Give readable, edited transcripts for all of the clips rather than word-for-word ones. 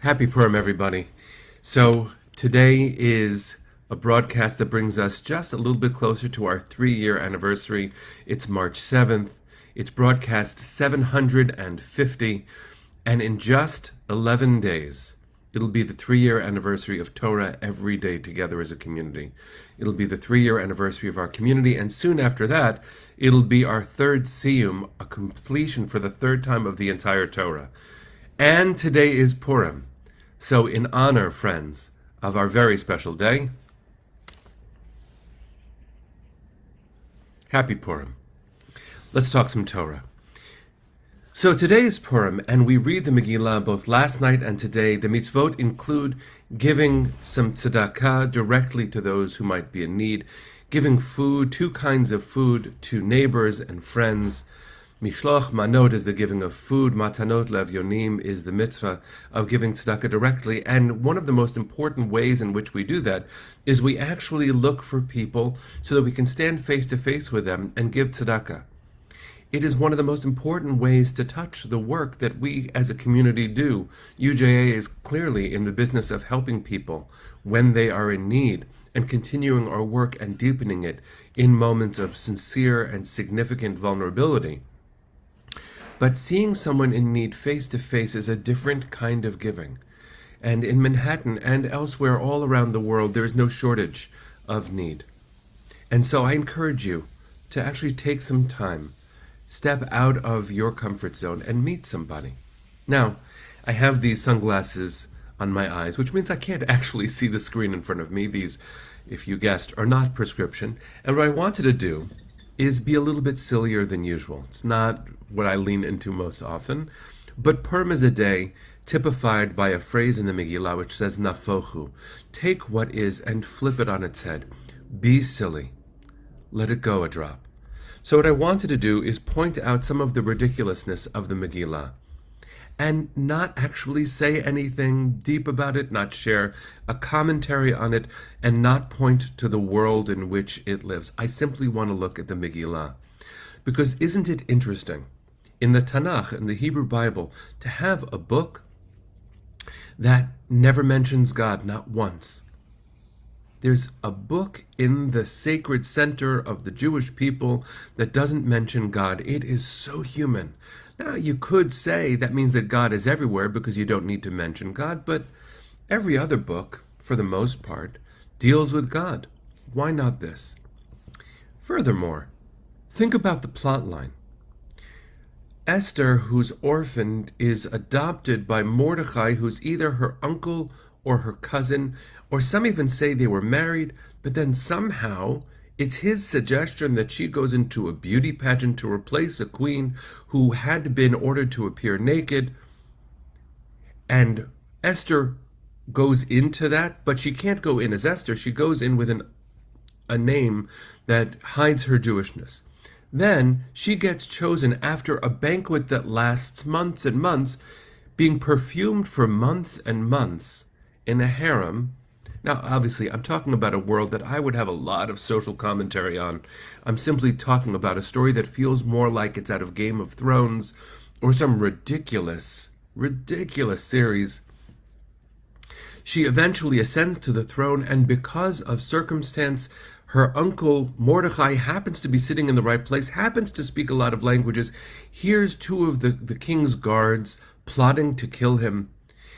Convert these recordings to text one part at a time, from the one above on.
Happy Purim, everybody. So today is a broadcast that brings us just a little bit closer to our 3-year anniversary. It's March 7th. It's broadcast 750, and in just 11 days, it'll be the 3-year anniversary of Torah every day together as a community. It'll be the 3-year anniversary of our community, and soon after that, it'll be our third siyum, a completion for the third time of the entire Torah. And today is Purim. So in honor, friends, of our very special day, happy Purim. Let's talk some Torah. So today is Purim, and we read the Megillah both last night and today. The mitzvot include giving some tzedakah directly to those who might be in need, giving food, 2 kinds of food, to neighbors and friends. Mishloach manot is the giving of food. Matanot levyonim is the mitzvah of giving tzedakah directly. And one of the most important ways in which we do that is we actually look for people so that we can stand face to face with them and give tzedakah. It is one of the most important ways to touch the work that we as a community do. UJA is clearly in the business of helping people when they are in need and continuing our work and deepening it in moments of sincere and significant vulnerability. But seeing someone in need face to face is a different kind of giving. And in Manhattan and elsewhere all around the world, there is no shortage of need. And so I encourage you to actually take some time, step out of your comfort zone and meet somebody. Now, I have these sunglasses on my eyes, which means I can't actually see the screen in front of me. These, if you guessed, are not prescription. And what I wanted to do is be a little bit sillier than usual. It's not what I lean into most often. But Purim is a day typified by a phrase in the Megillah which says, nafochu. Take what is and flip it on its head. Be silly. Let it go a drop. So what I wanted to do is point out some of the ridiculousness of the Megillah and not actually say anything deep about it, not share a commentary on it, and not point to the world in which it lives. I simply want to look at the Megillah. Because isn't it interesting, in the Tanakh, in the Hebrew Bible, to have a book that never mentions God, not once? There's a book in the sacred center of the Jewish people that doesn't mention God. It is so human. Now, you could say that means that God is everywhere because you don't need to mention God, but every other book, for the most part, deals with God. Why not this? Furthermore, think about the plot line. Esther, who's orphaned, is adopted by Mordechai, who's either her uncle or her cousin, or some even say they were married, but then somehow it's his suggestion that she goes into a beauty pageant to replace a queen who had been ordered to appear naked. And Esther goes into that, but she can't go in as Esther. She goes in with a name that hides her Jewishness. Then she gets chosen after a banquet that lasts months and months, being perfumed for months and months in a harem. Now, obviously, I'm talking about a world that I would have a lot of social commentary on. I'm simply talking about a story that feels more like it's out of Game of Thrones or some ridiculous series. She eventually ascends to the throne, and because of circumstance, her uncle Mordechai happens to be sitting in the right place, happens to speak a lot of languages, hears 2 of the king's guards plotting to kill him.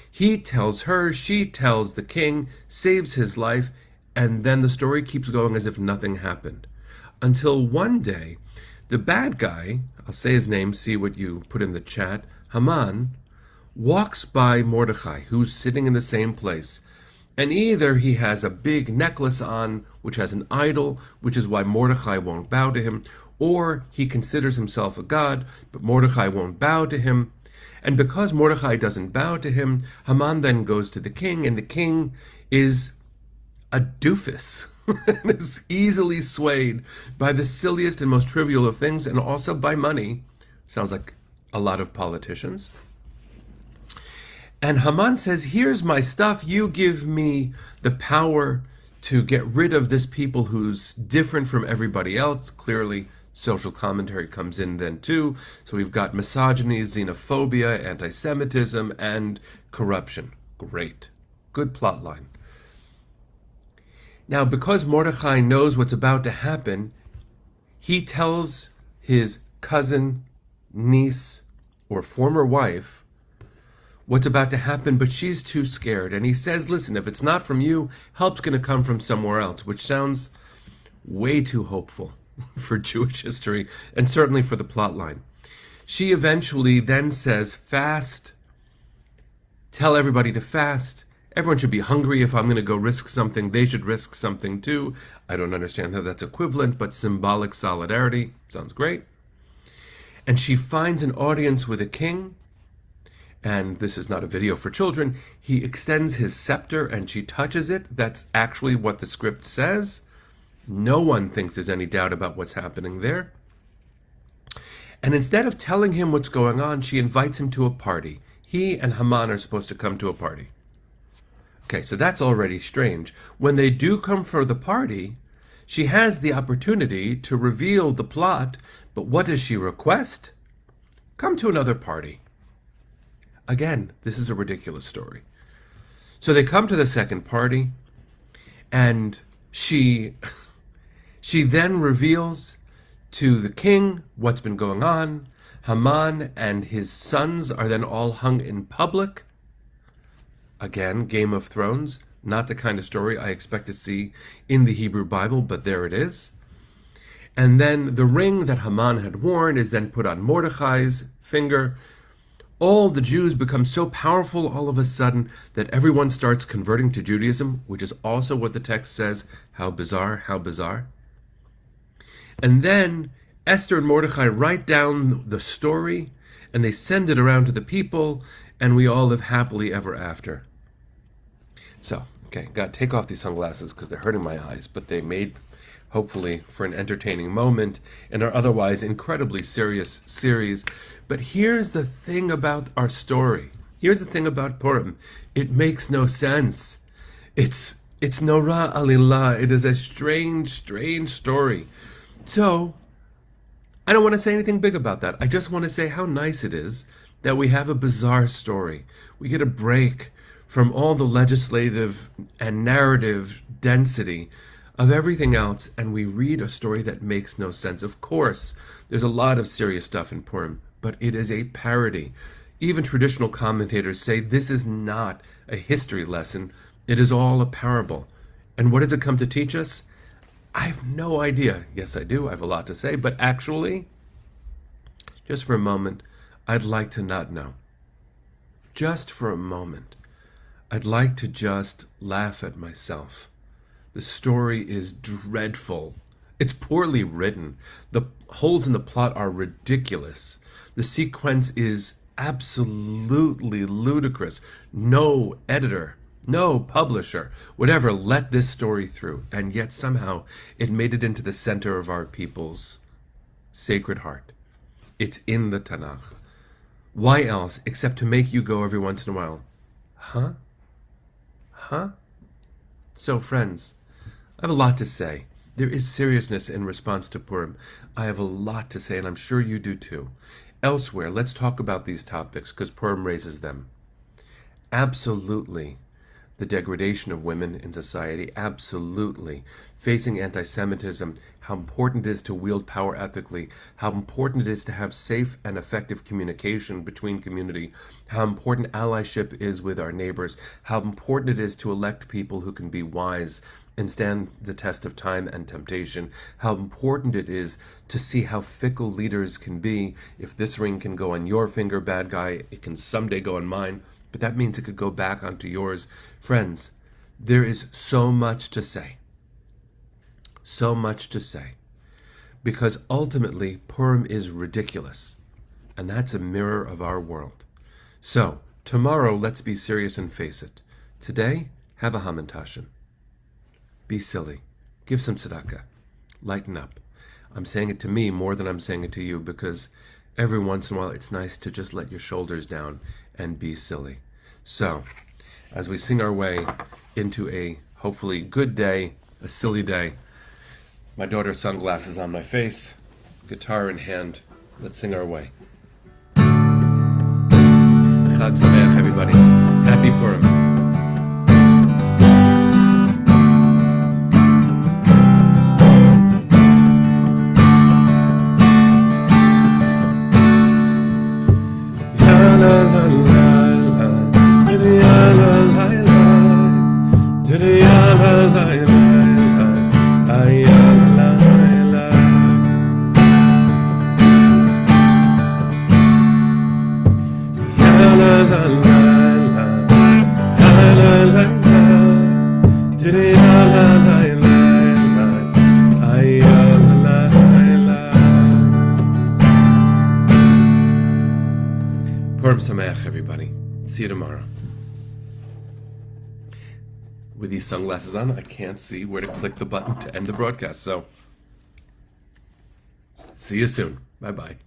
He tells her, she tells the king, saves his life, and then the story keeps going as if nothing happened. Until one day, the bad guy, I'll say his name, see what you put in the chat, Haman, walks by Mordechai, who's sitting in the same place. And either he has a big necklace on, which has an idol, which is why Mordechai won't bow to him, or he considers himself a god, but Mordechai won't bow to him. And because Mordechai doesn't bow to him, Haman then goes to the king, and the king is a doofus and is easily swayed by the silliest and most trivial of things, and also by money. Sounds like a lot of politicians. And Haman says, here's my stuff, you give me the power to get rid of this people who's different from everybody else. Clearly, social commentary comes in then too. So we've got misogyny, xenophobia, anti-Semitism, and corruption. Great. Good plot line. Now, because Mordechai knows what's about to happen, he tells his cousin, niece, or former wife what's about to happen, but she's too scared. And he says, listen, if it's not from you, help's going to come from somewhere else, which sounds way too hopeful for Jewish history and certainly for the plot line. She eventually then says, fast, tell everybody to fast. Everyone should be hungry. If I'm going to go risk something, they should risk something too. I don't understand how that's equivalent, but symbolic solidarity sounds great. And she finds an audience with a king, and this is not a video for children. He extends his scepter and she touches it. That's actually what the script says. No one thinks there's any doubt about what's happening there. And instead of telling him what's going on, she invites him to a party. He and Haman are supposed to come to a party. Okay, so that's already strange. When they do come for the party, she has the opportunity to reveal the plot, but what does she request? Come to another party. Again, this is a ridiculous story. So they come to the second party, and she then reveals to the king what's been going on. Haman and his sons are then all hung in public. Again, Game of Thrones, not the kind of story I expect to see in the Hebrew Bible, but there it is. And then the ring that Haman had worn is then put on Mordechai's finger. All the Jews become so powerful all of a sudden that everyone starts converting to Judaism, which is also what the text says. How bizarre, how bizarre. And then Esther and Mordechai write down the story, and they send it around to the people, and we all live happily ever after. So, okay, got to take off these sunglasses because they're hurting my eyes, but they made, hopefully, for an entertaining moment in our otherwise incredibly serious series. But here's the thing about our story. Here's the thing about Purim. It makes no sense. It's Nora Alillah. It is a strange, strange story. So, I don't want to say anything big about that. I just want to say how nice it is that we have a bizarre story. We get a break from all the legislative and narrative density of everything else, and we read a story that makes no sense. Of course, there's a lot of serious stuff in Purim, but it is a parody. Even traditional commentators say this is not a history lesson. It is all a parable. And what does it come to teach us? I have no idea. Yes, I do. I have a lot to say. But actually, just for a moment, I'd like to not know. Just for a moment, I'd like to just laugh at myself. The story is dreadful. It's poorly written. The holes in the plot are ridiculous. The sequence is absolutely ludicrous. No editor, no publisher would ever let this story through, and yet somehow it made it into the center of our people's sacred heart. It's in the Tanakh. Why else except to make you go every once in a while, huh? Huh? So friends, I have a lot to say. There is seriousness in response to Purim. I have a lot to say, and I'm sure you do too. Elsewhere, let's talk about these topics, because Purim raises them. Absolutely, the degradation of women in society. Absolutely. Facing anti-Semitism, how important it is to wield power ethically, how important it is to have safe and effective communication between community, how important allyship is with our neighbors, how important it is to elect people who can be wise and stand the test of time and temptation, how important it is to see how fickle leaders can be. If this ring can go on your finger, bad guy, it can someday go on mine, but that means it could go back onto yours. Friends, there is so much to say. So much to say. Because ultimately, Purim is ridiculous. And that's a mirror of our world. So, tomorrow, let's be serious and face it. Today, have a hamantashen. Be silly. Give some tzedakah. Lighten up. I'm saying it to me more than I'm saying it to you, because every once in a while it's nice to just let your shoulders down and be silly. So, as we sing our way into a hopefully good day, a silly day, my daughter's sunglasses on my face, guitar in hand, let's sing our way. Chag Sameach, everybody. Happy Purim. la la la, la la la la, today la la la la la, ay la la la. Purim Sameach, everybody. See you tomorrow. With these sunglasses on, I can't see where to click the button to end the broadcast, so see you soon. Bye-bye.